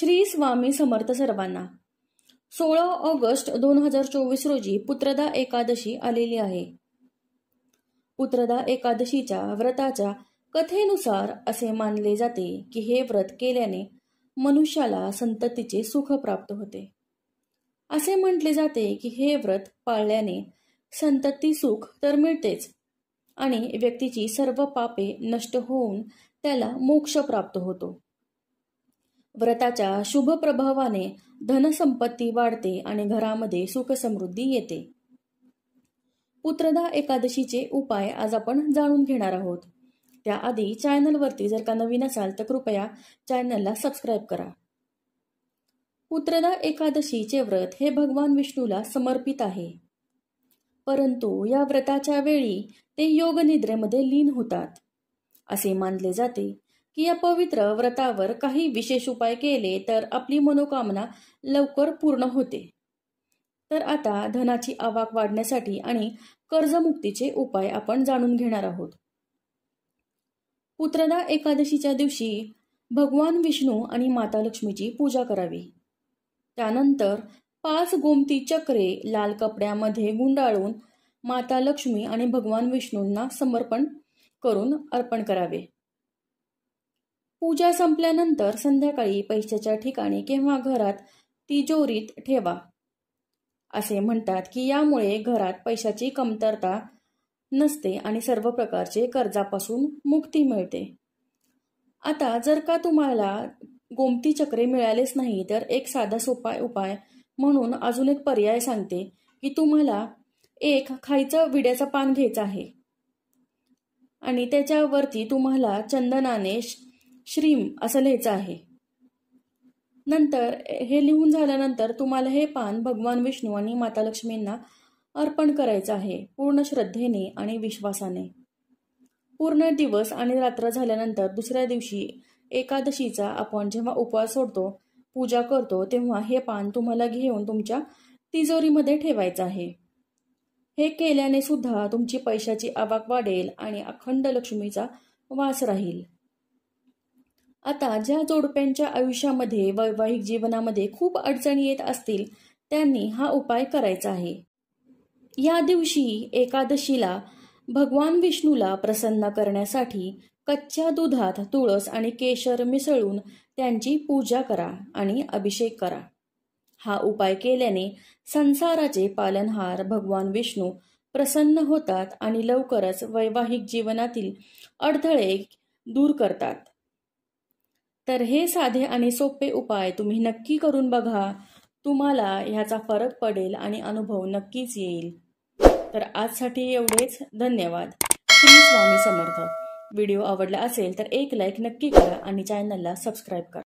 श्री स्वामी समर्थ सर्वांना। 16 ऑगस्ट 2024 रोजी पुत्रदा एकादशी आलेली आहे। पुत्रदा एकादशीच्या व्रताच्या कथेनुसार असे मानले जाते की हे व्रत केल्याने मनुष्याला संततीचे सुख प्राप्त होते। असे म्हटले जाते की हे व्रत पाळल्याने संतती सुख तर मिळतेच आणि व्यक्तीची सर्व पापे नष्ट होऊन त्याला मोक्ष प्राप्त होतो। व्रताच्या शुभ प्रभावाने धनसंपत्ती वाढते आणि घरामध्ये सुख समृद्धी येते। पुत्रदा एकादशीचे उपाय आज आपण जाणून घेणार आहोत। त्याआधी चॅनलवरती जर का नवीन असाल तर कृपया चॅनलला सबस्क्राईब करा। पुत्रदा एकादशीचे व्रत हे भगवान विष्णूला समर्पित आहे, परंतु या व्रताच्या वेळी ते योग निद्रेमध्ये लीन होतात। असे मानले जाते की या पवित्र व्रतावर काही विशेष उपाय केले तर आपली मनोकामना लवकर पूर्ण होते। तर आता धनाची आवक वाढण्यासाठी आणि कर्जमुक्तीचे उपाय आपण जाणून घेणार आहोत। पुत्रदा एकादशीच्या दिवशी भगवान विष्णू आणि माता लक्ष्मीची पूजा करावी। त्यानंतर 5 गोमती चक्रे लाल कपड्यामध्ये गुंडाळून माता लक्ष्मी आणि भगवान विष्णूंना समर्पण करून अर्पण करावे। पूजा संपल्यानंतर संध्याकाळी पैशाच्या ठिकाणी किंवा घरात तिजोरीत ठेवा। असे म्हणतात की यामुळे घरात पैशाची कमतरता नसते आणि सर्व प्रकारचे कर्जापासून मुक्ती मिळते। आता जर का तुम्हाला गोमती चक्रे मिळालेच नाही तर एक साधा सोपा उपाय म्हणून अजून एक पर्याय सांगते की तुम्हाला एक खायचं विड्याचं पान घ्यायचं आहे आणि त्याच्यावरती तुम्हाला चंदनाने श्रीम असं लिहायचं आहे। नंतर हे लिहून झाल्यानंतर तुम्हाला हे पान भगवान विष्णू आणि माता लक्ष्मींना अर्पण करायचं आहे पूर्ण श्रद्धेने आणि विश्वासाने। पूर्ण दिवस आणि रात्र झाल्यानंतर दुसऱ्या दिवशी एकादशीचा आपण जेव्हा उपवास सोडतो, पूजा करतो, तेव्हा हे पान तुम्हाला घेऊन तुमच्या तिजोरीमध्ये ठेवायचं आहे। हे केल्याने सुद्धा तुमची पैशाची आवक वाढेल आणि अखंड लक्ष्मीचा वास राहील। आता ज्या जोडप्यांच्या आयुष्यामध्ये वैवाहिक जीवनामध्ये खूप अडचणी येत असतील त्यांनी हा उपाय करायचा आहे। या दिवशी एकादशीला भगवान विष्णूला प्रसन्न करण्यासाठी कच्च्या दुधात तुळस आणि केशर मिसळून त्यांची पूजा करा आणि अभिषेक करा। हा उपाय केल्याने संसाराचे पालनहार भगवान विष्णू प्रसन्न होतात आणि लवकरच वैवाहिक जीवनातील अडथळे दूर करतात। तर हे साधे आणि सोपे उपाय तुम्ही नक्की करून बघा, तुम्हाला ह्याचा फरक पडेल आणि अनुभव नक्कीच येईल। तर आजसाठी एवढेच, धन्यवाद। श्री स्वामी समर्थ। व्हिडिओ आवडला असेल तर एक लाईक नक्की करा आणि चॅनलला सबस्क्राईब करा।